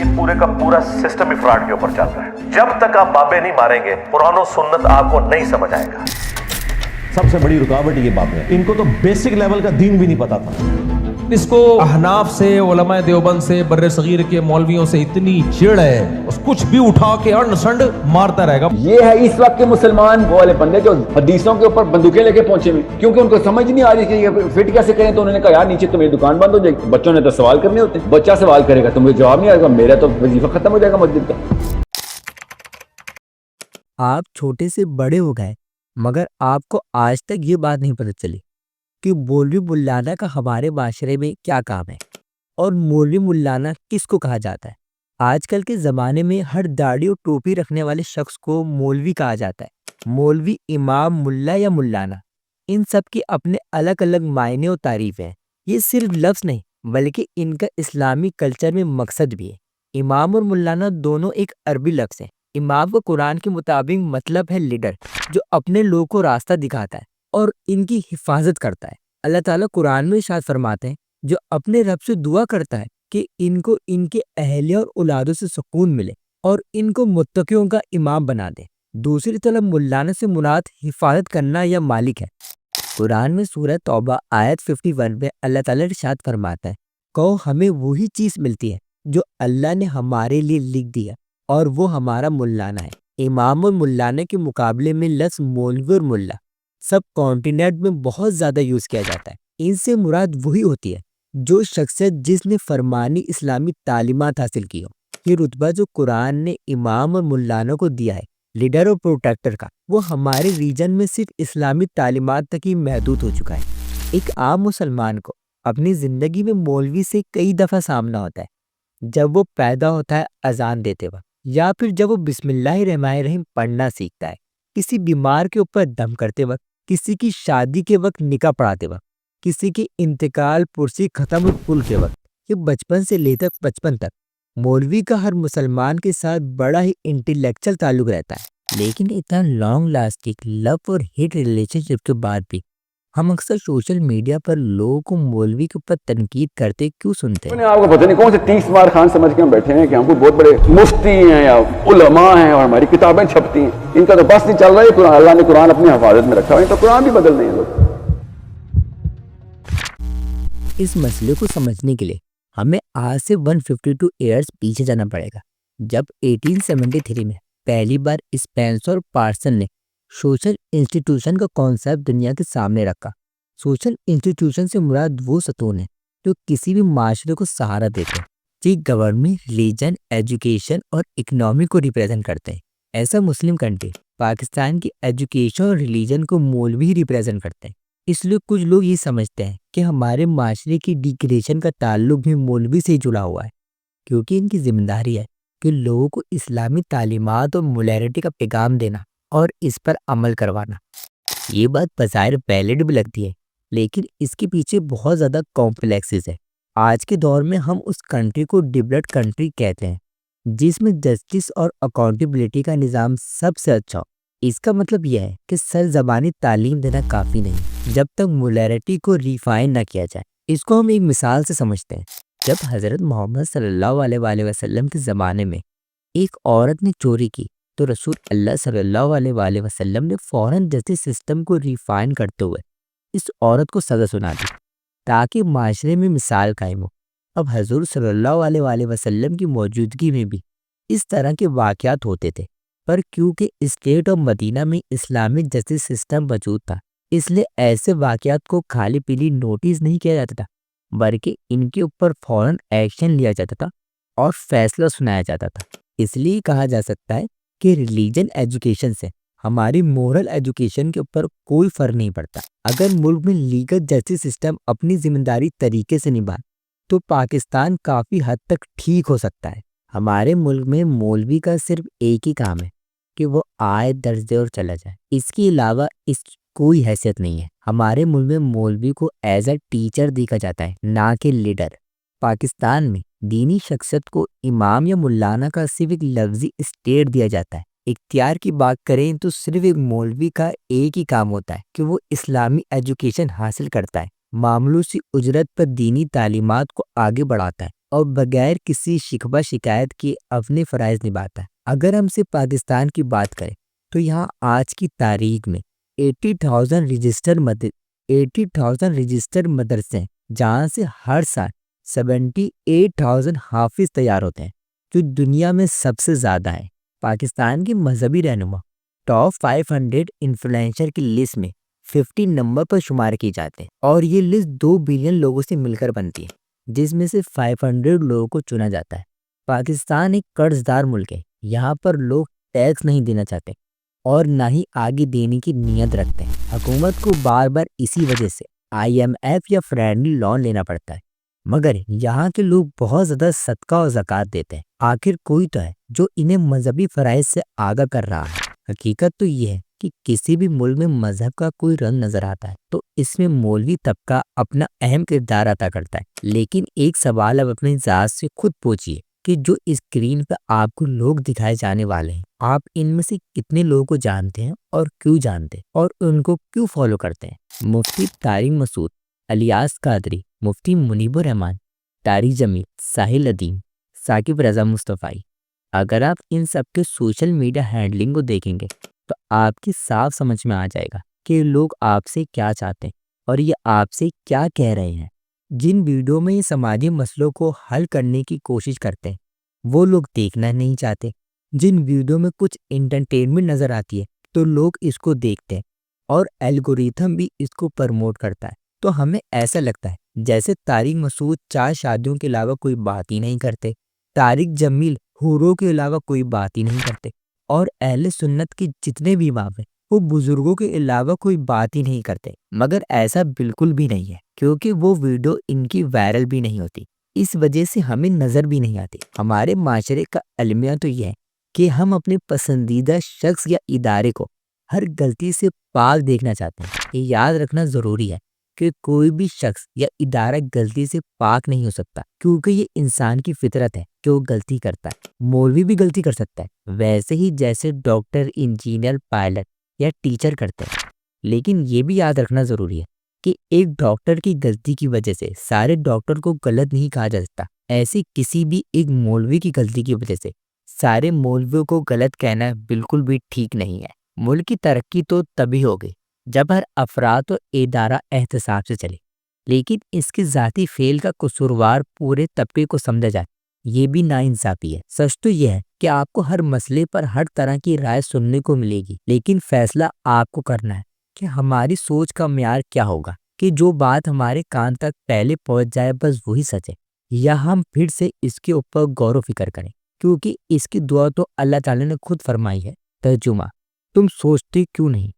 ये पूरे का पूरा सिस्टम ही फ्रॉड के ऊपर चल रहा है। जब तक आप बाबे नहीं मारेंगे कुरान और सुन्नत आपको नहीं समझ आएगा। सबसे बड़ी रुकावट ये बात है, इनको तो बेसिक लेवल का दीन भी नहीं पता था। इसको अहनाफ से, उलमाए देवबंद से, बर्रे सगीर के मौलवियों से इतनी चिढ़ है, उस कुछ भी उठा के अनसंड मारता रहेगा। ये है इस वक्त के मुसलमान वो वाले बंदे जो हदीसों के ऊपर बंदूकें लेके पहुंचे हुए, क्योंकि उनको समझ नहीं आ रही कि ये फिट कैसे करें। तो उन्होंने कहा यार नीचे तो मेरी दुकान बंद हो जाएगी। बच्चों ने तो सवाल करने होते हैं, बच्चा सवाल करेगा तो मुझे जवाब नहीं आएगा, मेरा तो वजीफा खत्म हो जाएगा मस्जिद का। आप छोटे से बड़े हो गए मगर आपको आज तक ये बात नहीं पता चली कि मौलवी मुल्लाना का हमारे माशरे में क्या काम है और मौलवी मुल्लाना किसको कहा जाता है। आजकल के ज़माने में हर दाढ़ी और टोपी रखने वाले शख्स को मौलवी कहा जाता है। मौलवी, इमाम, मुल्ला या मुल्लाना, इन सब के अपने अलग अलग मायने और तारीफ़ हैं। ये सिर्फ लफ्ज़ नहीं बल्कि इनका इस्लामी कल्चर में मकसद भी है। इमाम और मुल्लाना दोनों एक अरबी लफ्ज़ हैं। इमाम को कुरान के मुताबिक मतलब है लीडर, जो अपने लोगों को रास्ता दिखाता है और इनकी हिफाजत करता है। अल्लाह ताला कुरान में इरशाद फरमाते हैं, जो अपने रब से दुआ करता है कि इनको इनके अहलिया और औलादों से सुकून मिले और इनको मुत्तकियों का इमाम बना दे। दूसरी तरफ मुल्लाना से मुराद हिफाजत करना या मालिक है। कुरान में सूरह तौबा आयत 51 में अल्लाह ताला इरशाद फरमाता है, कहो हमें वही चीज़ मिलती है जो अल्लाह ने हमारे लिए लिख दिया और वो हमारा मुल्लाना है। इमाम और मुल्लाना के मुकाबले में लफ्ज़ मौलवी और मुल्ला सब कॉन्टिनेंट में बहुत ज़्यादा यूज़ किया जाता है। इनसे मुराद वही होती है जो शख्सियत जिसने फरमानी इस्लामी तालीमात हासिल की हो। ये रुतबा जो कुरान ने इमाम और मुल्लाना को दिया है, लीडर और प्रोटेक्टर का, वो हमारे रीजन में सिर्फ इस्लामी तालीमात तक ही महदूद हो चुका है। एक आम मुसलमान को अपनी ज़िंदगी में मौलवी से कई दफ़ा सामना होता है, जब वो पैदा होता है अजान देते वक्त, या फिर जब वो बिस्मिल्लाहिर्रहमानिर्रहीम पढ़ना सीखता है, किसी बीमार के ऊपर दम करते वक्त, किसी की शादी के वक्त निकाह पढ़ाते वक्त, किसी की इंतकाल पुरसी खत्म और पुल के वक्त। ये बचपन से लेकर बचपन तक मौलवी का हर मुसलमान के साथ बड़ा ही इंटेलेक्चुअल ताल्लुक रहता है। लेकिन इतना लॉन्ग लास्टिंग लव और हेट रिलेशनशिप के बाद भी हम अक्सर सोशल मीडिया पर लोगों को मौलवी के ऊपर तनकीद करते क्यों सुनते हैं? आपको पता नहीं कौन से 30 मार खान समझ के हम बैठे हैं कि हमको बहुत बड़े मुफ्ती हैं या उलमा हैं और हमारी किताबें छपती हैं। इनका तो बस नहीं चल रहा है। कुरान, अल्लाह ने कुरान अपनी हिफाजत में रखा है, तो कुरान भी बदल नहीं लोग। इस मसले को समझने के लिए हमें आज से 152 ईयर्स पीछे जाना पड़ेगा, जब 1873 में पहली बार स्पेंसर और पार्सन ने सोशल इंस्टीट्यूशन का कॉन्सेप्ट दुनिया के सामने रखा। सोशल इंस्टीट्यूशन से मुराद वो सतून है जो किसी भी माशरे को सहारा देते हैं, जी गवर्नमेंट, रिलीजन, एजुकेशन और इकोनॉमी को रिप्रेजेंट करते हैं। ऐसा मुस्लिम कंट्री पाकिस्तान की एजुकेशन और रिलीजन को मौलवी ही रिप्रेजेंट करते हैं। इसलिए कुछ लोग ये समझते हैं कि हमारे माशरे की डिग्रेडेशन का ताल्लुक भी मौलवी से ही जुड़ा हुआ है, क्योंकि इनकी जिम्मेदारी है कि लोगों को इस्लामी तालीमात और मोरालिटी का पैगाम देना और इस पर अमल करवाना। ये बात बज़ाहिर वैलिड भी लगती है, लेकिन इसके पीछे बहुत ज़्यादा कॉम्प्लेक्सेस है। आज के दौर में हम उस कंट्री को डेवलप्ड कंट्री कहते हैं जिसमें जस्टिस और अकाउंटेबिलिटी का निज़ाम सबसे अच्छा हो। इसका मतलब यह है कि सरज़बानी तालीम देना काफ़ी नहीं जब तक मोरालिटी को रिफाइन ना किया जाए। इसको हम एक मिसाल से समझते हैं। जब हज़रत मोहम्मद सल्लल्लाहु अलैहि वसल्लम के ज़माने में एक औरत ने चोरी की तो रसूल अल्लाह सल्लल्लाहु अलैहि वसल्लम ने फ़ौरन जस्टिस सिस्टम को रिफाइन करते हुए इस औरत को सज़ा सुना दी ताकि माशरे में मिसाल कायम हो। अब हजूर सल्लल्लाहु अलैहि वसल्लम की मौजूदगी में भी इस तरह के वाक़यात होते थे, पर क्योंकि स्टेट ऑफ मदीना में इस्लामिक जस्टिस सिस्टम मौजूद था, इसलिए ऐसे वाक़यात को खाली पीली नोटिस नहीं किया जाता था, बल्कि इनके ऊपर फ़ौरन एक्शन लिया जाता था और फैसला सुनाया जाता था। इसलिए कहा जा सकता है कि रिलीजन एजुकेशन से हमारी मोरल एजुकेशन के ऊपर कोई फ़र्क नहीं पड़ता। अगर मुल्क में लीगल जस्टिस सिस्टम अपनी जिम्मेदारी तरीके से निभाए तो पाकिस्तान काफ़ी हद तक ठीक हो सकता है। हमारे मुल्क में मौलवी का सिर्फ एक ही काम है कि वो आए, दर्ज दे और चला जाए। इसके अलावा इस कोई हैसियत नहीं है। हमारे मुल्क में मौलवी को एज अ टीचर देखा जाता है, ना कि लीडर। पाकिस्तान में दीनी शख्सियत को इमाम या मुल्लाना का सिर्फ एक लफ्जी स्टेट दिया जाता है। इख्तियार की बात करें तो सिर्फ एक मौलवी का एक ही काम होता है कि वो इस्लामी एजुकेशन हासिल करता है, मामूली सी उजरत पर दीनी तालीमात को आगे बढ़ाता है اور بغیر کسی شکوہ شکایت کے اپنے فرائض نبھاتا ہے۔ اگر ہم صرف پاکستان کی بات کریں تو یہاں آج کی تاریخ میں 80,000 رجسٹر مدرسے ہیں، جہاں سے ہر سال 78,000 حافظ تیار ہوتے ہیں، جو دنیا میں سب سے زیادہ ہیں۔ پاکستان کے مذہبی رہنما ٹاپ 500 انفلوئنسر کی لسٹ میں 50 نمبر پر شمار کی جاتے ہیں، اور یہ لسٹ 2 بلین لوگوں سے مل کر بنتی ہے، جس میں سے 500 لوگوں کو چنا جاتا ہے۔ پاکستان ایک قرض دار ملک ہے، یہاں پر لوگ ٹیکس نہیں دینا چاہتے اور نہ ہی آگے دینے کی نیت رکھتے ہیں۔ حکومت کو بار بار اسی وجہ سے IMF یا فرینڈلی لون لینا پڑتا ہے، مگر یہاں کے لوگ بہت زیادہ صدقہ اور زکوٰۃ دیتے ہیں۔ آخر کوئی تو ہے جو انہیں مذہبی فرائض سے آگاہ کر رہا ہے۔ حقیقت تو یہ ہے کہ کسی بھی ملک میں مذہب کا کوئی رنگ نظر آتا ہے تو اس میں مولوی طبقہ اپنا اہم کردار ادا کرتا ہے۔ لیکن ایک سوال اب اپنی ذات سے خود پوچھیے کہ جو اسکرین پہ آپ کو لوگ دکھائے جانے والے ہیں، آپ ان میں سے کتنے لوگوں کو جانتے ہیں اور کیوں جانتے ہیں اور ان کو کیوں فالو کرتے ہیں؟ مفتی طارق مسعود، الیاس قادری، مفتی منیب الرحمان، طارق جمیل، ساحل ندیم، ثاقب رضا مصطفی۔ اگر آپ ان سب کے سوشل میڈیا ہینڈلنگ کو دیکھیں گے تو آپ کی صاف سمجھ میں آ جائے گا کہ لوگ آپ سے کیا چاہتے ہیں اور یہ آپ سے کیا کہہ رہے ہیں۔ جن ویڈیو میں یہ سماجی مسئلوں کو حل کرنے کی کوشش کرتے ہیں وہ لوگ دیکھنا نہیں چاہتے۔ جن ویڈیو میں کچھ انٹرٹینمنٹ نظر آتی ہے تو لوگ اس کو دیکھتے ہیں اور الگوریتھم بھی اس کو پروموٹ کرتا ہے، تو ہمیں ایسا لگتا ہے جیسے طارق مسعود 4 شادیوں کے علاوہ کوئی بات ہی نہیں کرتے، طارق جمیل حوروں کے علاوہ کوئی بات ہی نہیں کرتے، اور اہل سنت کے جتنے بھی امام ہیں وہ بزرگوں کے علاوہ کوئی بات ہی نہیں کرتے۔ مگر ایسا بالکل بھی نہیں ہے، کیونکہ وہ ویڈیو ان کی وائرل بھی نہیں ہوتی، اس وجہ سے ہمیں نظر بھی نہیں آتی۔ ہمارے معاشرے کا المیہ تو یہ ہے کہ ہم اپنے پسندیدہ شخص یا ادارے کو ہر غلطی سے پاک دیکھنا چاہتے ہیں۔ یہ یاد رکھنا ضروری ہے کہ کوئی بھی شخص یا ادارہ غلطی سے پاک نہیں ہو سکتا، کیونکہ یہ انسان کی فطرت ہے کہ وہ غلطی کرتا ہے۔ مولوی بھی غلطی کر سکتا ہے، ویسے ہی جیسے ڈاکٹر، انجینئر، پائلٹ یا ٹیچر کرتے ہیں۔ لیکن یہ بھی یاد رکھنا ضروری ہے کہ ایک ڈاکٹر کی غلطی کی وجہ سے سارے ڈاکٹر کو غلط نہیں کہا جا سکتا۔ ایسی کسی بھی ایک مولوی کی غلطی کی وجہ سے سارے مولویوں کو غلط کہنا بالکل بھی ٹھیک نہیں ہے۔ ملک کی ترقی تو تبھی ہوگی جب ہر افراد و ادارہ احتساب سے چلے، لیکن اس کے ذاتی فعل کا قصوروار پورے طبقے کو سمجھا جائے، یہ بھی ناانصافی ہے۔ سچ تو یہ ہے کہ آپ کو ہر مسئلے پر ہر طرح کی رائے سننے کو ملے گی، لیکن فیصلہ آپ کو کرنا ہے کہ ہماری سوچ کا معیار کیا ہوگا، کہ جو بات ہمارے کان تک پہلے پہنچ جائے بس وہی سچ ہے، یا ہم پھر سے اس کے اوپر غور و فکر کریں، کیونکہ اس کی دعا تو اللہ تعالیٰ نے خود فرمائی ہے۔ ترجمہ: تم سوچتے کیوں نہیں